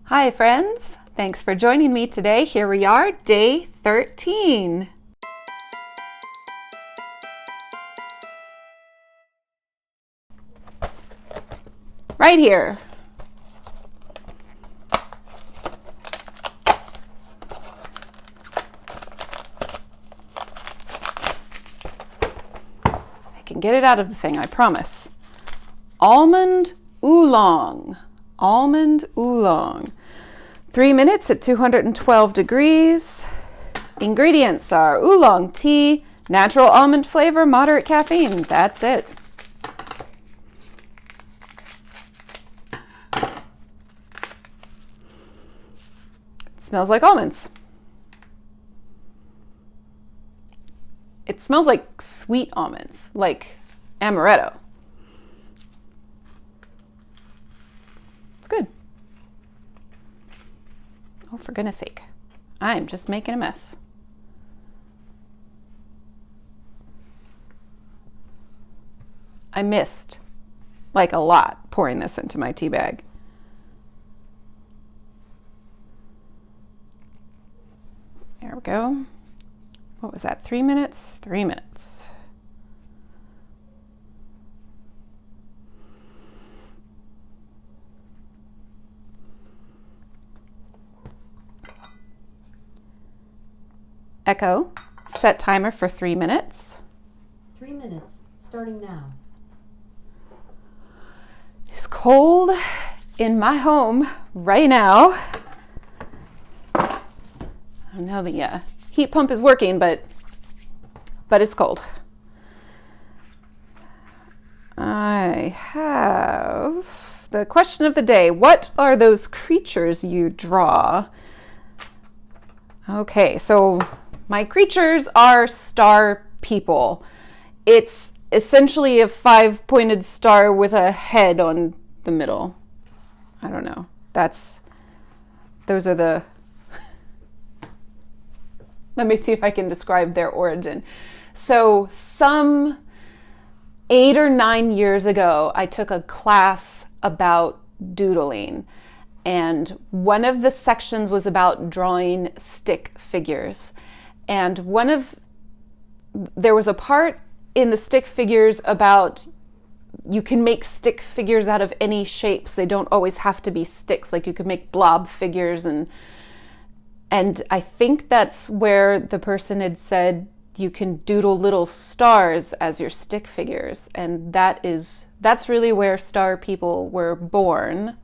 Hi friends, thanks for joining me today. Here we are, day 13. Right here. I can get it out of the thing, I promise. Almond oolong. Almond oolong. 3 minutes at 212 degrees. Ingredients are oolong tea, natural almond flavor, moderate caffeine. That's it. It smells like almonds. It smells like sweet almonds, like amaretto. It's good. Oh, for goodness sake. I'm just making a mess. I missed, like a lot, pouring this into my tea bag. There we go. What was that, 3 minutes? 3 minutes. Echo, set timer for 3 minutes. 3 minutes, starting now. It's cold in my home right now. I know the heat pump is working, but it's cold. I have the question of the day. What are those creatures you draw? Okay, so my creatures are star people. It's essentially a 5-pointed star with a head on the middle. I don't know. Those are the... Let me see if I can describe their origin. So some 8 or 9 years ago, I took a class about doodling. And one of the sections was about drawing stick figures. And there was a part in the stick figures about you can make stick figures out of any shapes. They don't always have to be sticks. Like you could make blob figures, and I think that's where the person had said you can doodle little stars as your stick figures. And that's really where star people were born.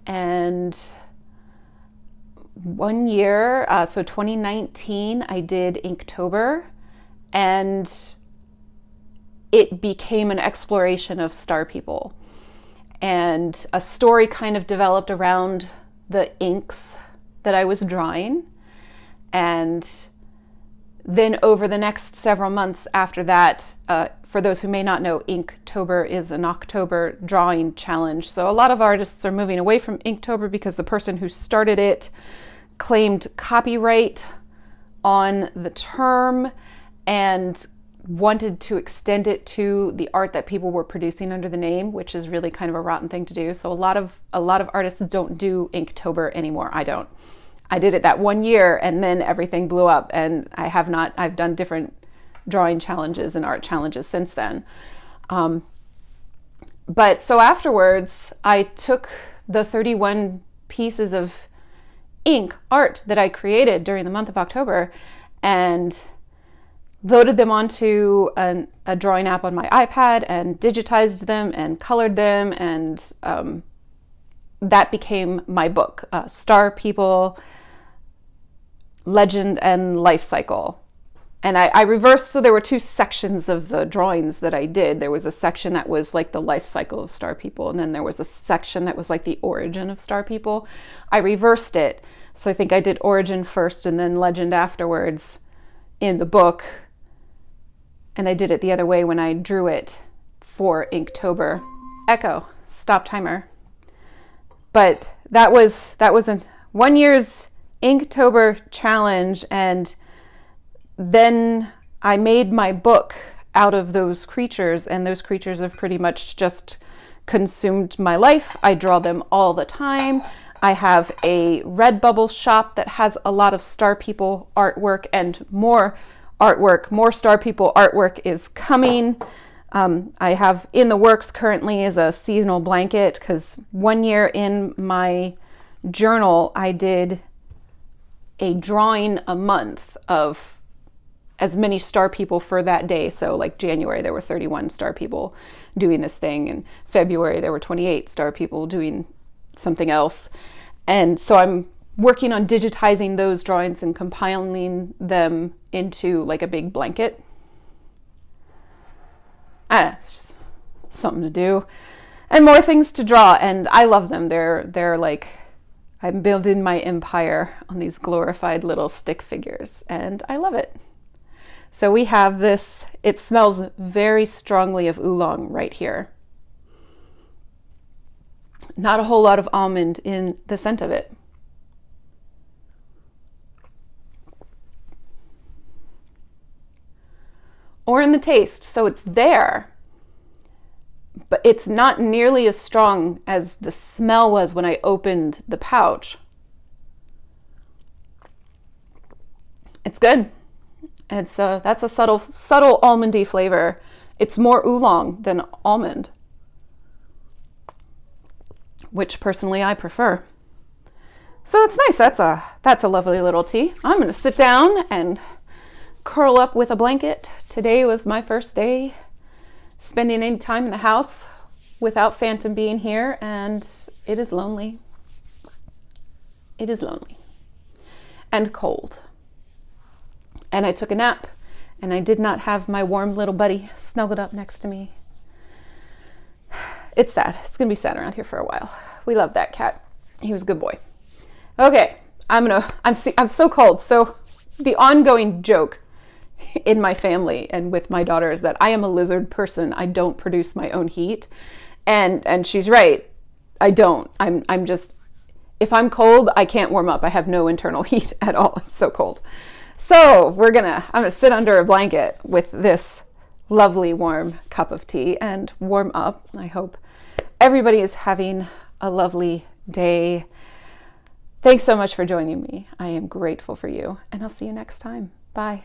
And one year, so 2019, I did Inktober, and it became an exploration of star people. And a story kind of developed around the inks that I was drawing. And then over the next several months after that, for those who may not know, Inktober is an October drawing challenge. So a lot of artists are moving away from Inktober because the person who started it claimed copyright on the term and wanted to extend it to the art that people were producing under the name, which is really kind of a rotten thing to do. So a lot of artists don't do Inktober anymore. I don't. I did it that 1 year and then everything blew up, and I've done different drawing challenges and art challenges since then. But so afterwards, I took the 31 pieces of ink art that I created during the month of October and loaded them onto a drawing app on my iPad and digitized them and colored them, and that became my book, Star People, Legend and Life Cycle. And I reversed, so there were 2 sections of the drawings that I did. There was a section that was like the life cycle of star people, and then there was a section that was like the origin of star people. I reversed it, so I think I did origin first and then legend afterwards in the book. And I did it the other way when I drew it for Inktober. Echo, stop timer. But that was a 1 year's Inktober challenge, and then I made my book out of those creatures, and those creatures have pretty much just consumed my life. I draw them all the time. I have a Redbubble shop that has a lot of Star People artwork and more artwork. More Star People artwork is coming. I have in the works currently is a seasonal blanket, because one year in my journal I did a drawing a month of as many Star People for that day. So like January there were 31 Star People doing this thing, and February there were 28 Star People doing something else. And so I'm working on digitizing those drawings and compiling them into like a big blanket. It's something to do, and more things to draw, and I love them. They're like, I'm building my empire on these glorified little stick figures, and I love it. So we have this, it smells very strongly of oolong right here. Not a whole lot of almond in the scent of it. Or in the taste, so it's there, but it's not nearly as strong as the smell was when I opened the pouch. It's good. It's that's a subtle almondy flavor. It's more oolong than almond, which personally I prefer. So that's nice. That's a lovely little tea. I'm going to sit down and curl up with a blanket. Today was my first day spending any time in the house without Phantom being here, and it is lonely. It is lonely and cold. And I took a nap, and I did not have my warm little buddy snuggled up next to me. It's sad. It's going to be sad around here for a while. We love that cat. He was a good boy. Okay, I'm so cold. So the ongoing joke in my family and with my daughter is that I am a lizard person. I don't produce my own heat. And she's right. I don't. I'm just, if I'm cold, I can't warm up. I have no internal heat at all. I'm so cold. So I'm gonna sit under a blanket with this lovely warm cup of tea and warm up. I hope everybody is having a lovely day. Thanks so much for joining me. I am grateful for you, and I'll see you next time. Bye.